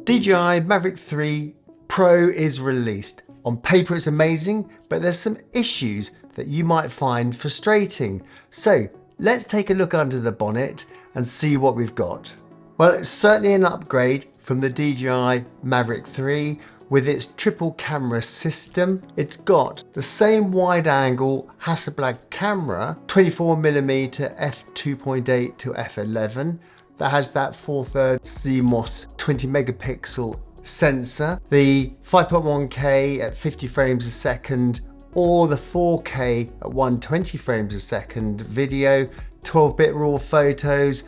DJI Mavic 3 Pro is released. On paper it's amazing, but there's some issues that you might find frustrating. So let's take a look under the bonnet and see what we've got. Well, it's certainly an upgrade from the DJI Mavic 3 with its triple camera system. It's got the same wide angle Hasselblad camera, 24mm f2.8 to f11, that has that 4/3 CMOS 20 megapixel sensor, the 5.1K at 50 frames a second, or the 4K at 120 frames a second video, 12-bit raw photos,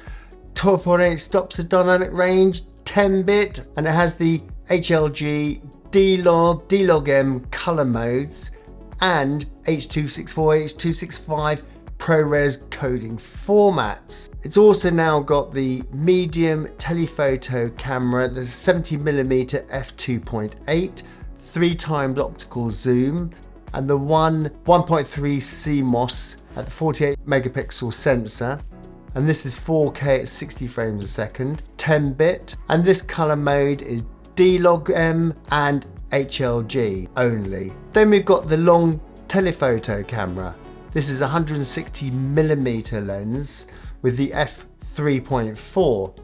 12.8 stops of dynamic range, 10-bit, and it has the HLG, D-Log, D-Log-M color modes, and H.264, H.265 ProRes coding formats. It's also now got the medium telephoto camera, the 70mm f2.8, 3x optical zoom, and the 1.3 CMOS at the 48 megapixel sensor. And this is 4K at 60 frames a second, 10-bit, and this color mode is D-Log-M and HLG only. Then we've got the long telephoto camera. This is a 160mm lens with the f3.4.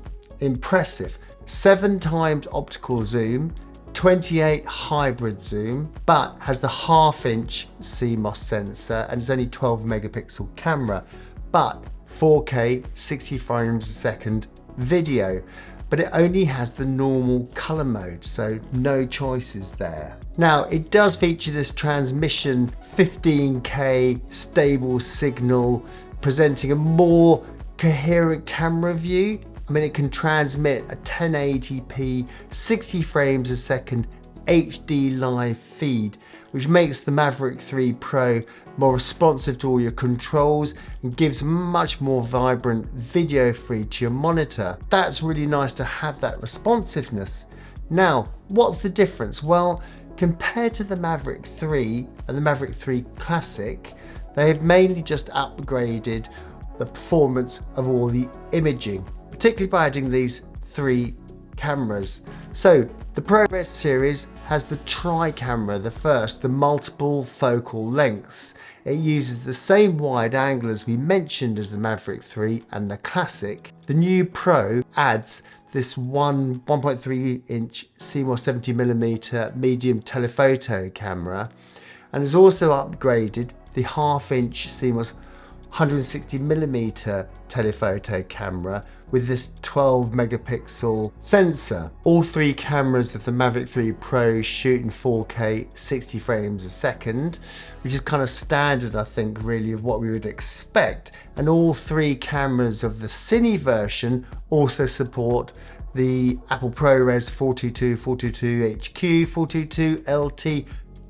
Impressive. 7x optical zoom, 28 hybrid zoom, but has the 1/2" CMOS sensor and it's only 12 megapixel camera, but 4K 60 frames a second video. But it only has the normal color mode, so no choices there. Now it does feature this transmission 15K stable signal, presenting a more coherent camera view. I mean, it can transmit a 1080p 60 frames a second HD live feed, which makes the Mavic 3 Pro more responsive to all your controls and gives a much more vibrant video feed to your monitor. That's really nice to have that responsiveness. Now, what's the difference? Well, compared to the Mavic 3 and the Mavic 3 Classic, they have mainly just upgraded the performance of all the imaging, particularly by adding these 3 cameras. So the ProRes series has the tri-camera, the multiple focal lengths. It uses the same wide angle as we mentioned as the Mavic 3 and the Classic. The new Pro adds this 1.3-inch CMOS 70mm medium telephoto camera, and has also upgraded the 1/2-inch CMOS 160mm telephoto camera with this 12 megapixel sensor. All 3 cameras of the Mavic 3 Pro shoot in 4K 60 frames a second, which is kind of standard, I think, really, of what we would expect. And all 3 cameras of the Cine version also support the Apple ProRes 422, 422 HQ, 422 LT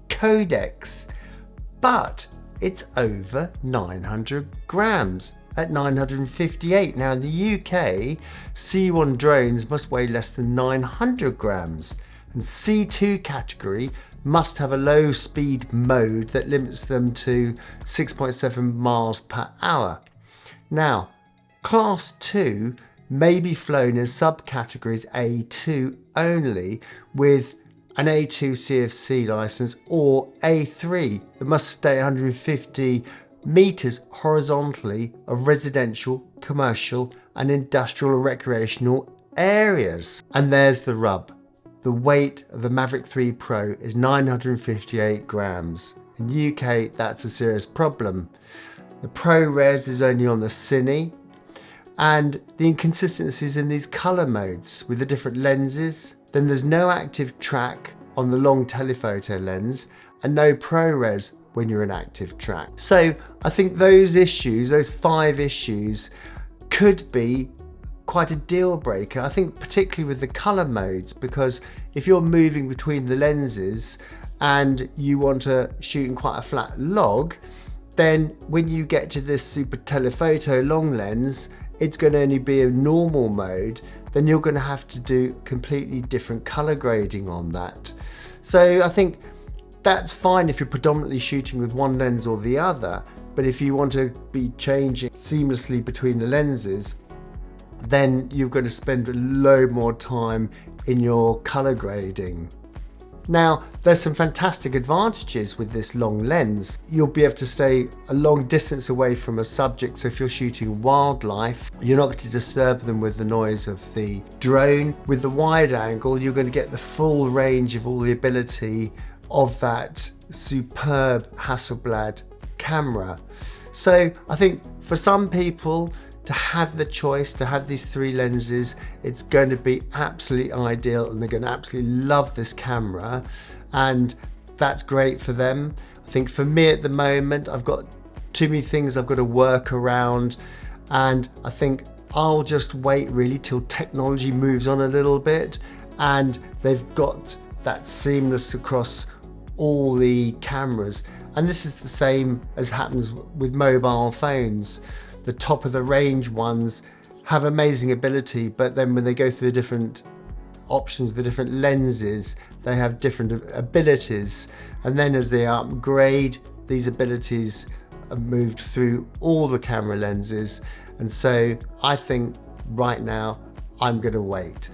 codecs. But it's over 900 grams at 958. Now in the UK, C1 drones must weigh less than 900 grams, and C2 category must have a low speed mode that limits them to 6.7 miles per hour. Now, class 2 may be flown in subcategories A2 only with an A2 CFC license, or A3 that must stay 150 meters horizontally of residential, commercial and industrial or recreational areas. And there's the rub. The weight of the Mavic 3 Pro is 958 grams. In the UK, that's a serious problem. The ProRes is only on the Cine, and the inconsistencies in these color modes with the different lenses. Then there's no active track on the long telephoto lens and no ProRes when you're in active track. So I think those issues, those 5 issues, could be quite a deal breaker. I think particularly with the color modes, because if you're moving between the lenses and you want to shoot in quite a flat log, then when you get to this super telephoto long lens, it's going to only be a normal mode. Then you're going to have to do completely different color grading on that. So I think that's fine if you're predominantly shooting with one lens or the other, but if you want to be changing seamlessly between the lenses, then you're going to spend a load more time in your color grading. Now, there's some fantastic advantages with this long lens. You'll be able to stay a long distance away from a subject, so if you're shooting wildlife, you're not going to disturb them with the noise of the drone. With the wide angle, you're going to get the full range of all the ability of that superb Hasselblad camera. So I think for some people, to have the choice to have these 3 lenses, it's going to be absolutely ideal, and they're going to absolutely love this camera, and that's great for them. I think for me at the moment, I've got too many things I've got to work around, and I think I'll just wait really till technology moves on a little bit and they've got that seamless across all the cameras. And this is the same as happens with mobile phones. The top of the range ones have amazing ability, but then when they go through the different options, the different lenses, they have different abilities. And then as they upgrade, these abilities are moved through all the camera lenses. And so I think right now I'm gonna wait.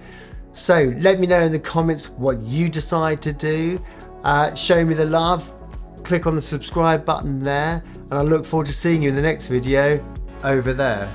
So let me know in the comments what you decide to do. Show me the love, click on the subscribe button there, and I look forward to seeing you in the next video over there.